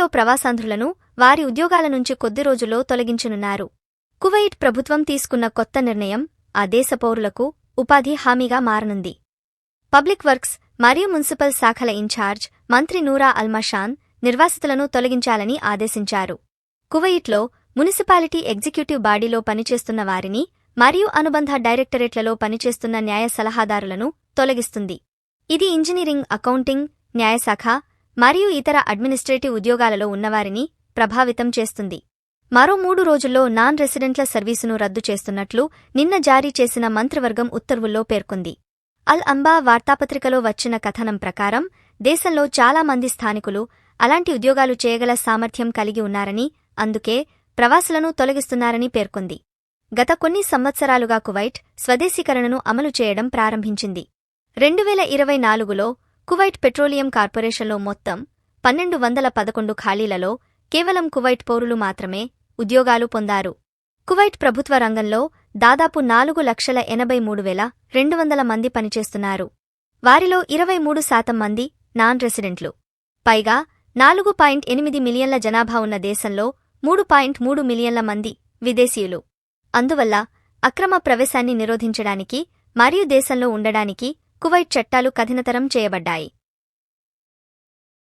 కువైట్లో ప్రవాసాంధ్రులను వారి ఉద్యోగాల నుంచి కొద్ది రోజుల్లో తొలగించనున్నారు. కువైట్ ప్రభుత్వం తీసుకున్న కొత్త నిర్ణయం ఆ దేశ పౌరులకు ఉపాధి హామీగా మారనుంది. పబ్లిక్ వర్క్స్ మరియు మున్సిపల్ శాఖల ఇన్ఛార్జ్ మంత్రి నూరా అల్మషాన్ నిర్వాసితులను తొలగించాలని ఆదేశించారు. కువైట్లో మునిసిపాలిటీ ఎగ్జిక్యూటివ్ బాడీలో పనిచేస్తున్న వారిని మరియు అనుబంధ డైరెక్టరేట్లలో పనిచేస్తున్న న్యాయ సలహాదారులను తొలగిస్తుంది. ఇది ఇంజనీరింగ్, అకౌంటింగ్, న్యాయశాఖ మరియు ఇతర అడ్మినిస్ట్రేటివ్ ఉద్యోగాలలో ఉన్నవారిని ప్రభావితం చేస్తుంది. మరో 3 రోజుల్లో నాన్ రెసిడెంట్ల సర్వీసును రద్దు చేస్తున్నట్లు నిన్న జారీ చేసిన మంత్రివర్గం ఉత్తర్వుల్లో పేర్కొంది. అల్ అంబా వార్తాపత్రికలో వచ్చిన కథనం ప్రకారం దేశంలో చాలా మంది స్థానికులు అలాంటి ఉద్యోగాలు చేయగల సామర్థ్యం కలిగి ఉన్నారని, అందుకే ప్రవాసులను తొలగిస్తున్నారని పేర్కొంది. గత కొన్ని సంవత్సరాలుగా కువైట్ స్వదేశీకరణను అమలు చేయడం ప్రారంభించింది. 2024లో కువైట్ పెట్రోలియం కార్పొరేషన్లో మొత్తం 1211 ఖాళీలలో కేవలం కువైట్ పౌరులు మాత్రమే ఉద్యోగాలు పొందారు. కువైట్ ప్రభుత్వ రంగంలో దాదాపు 4,83,200 మంది పనిచేస్తున్నారు. వారిలో 23% మంది నాన్ రెసిడెంట్లు. పైగా 4.8 మిలియన్ల జనాభా ఉన్న దేశంలో 3.3 మిలియన్ల మంది విదేశీయులు. అందువల్ల అక్రమ ప్రవేశాన్ని నిరోధించడానికి మరియు దేశంలో ఉండడానికి కువైట్ చట్టాలు కఠినతరం చేయబడ్డాయి.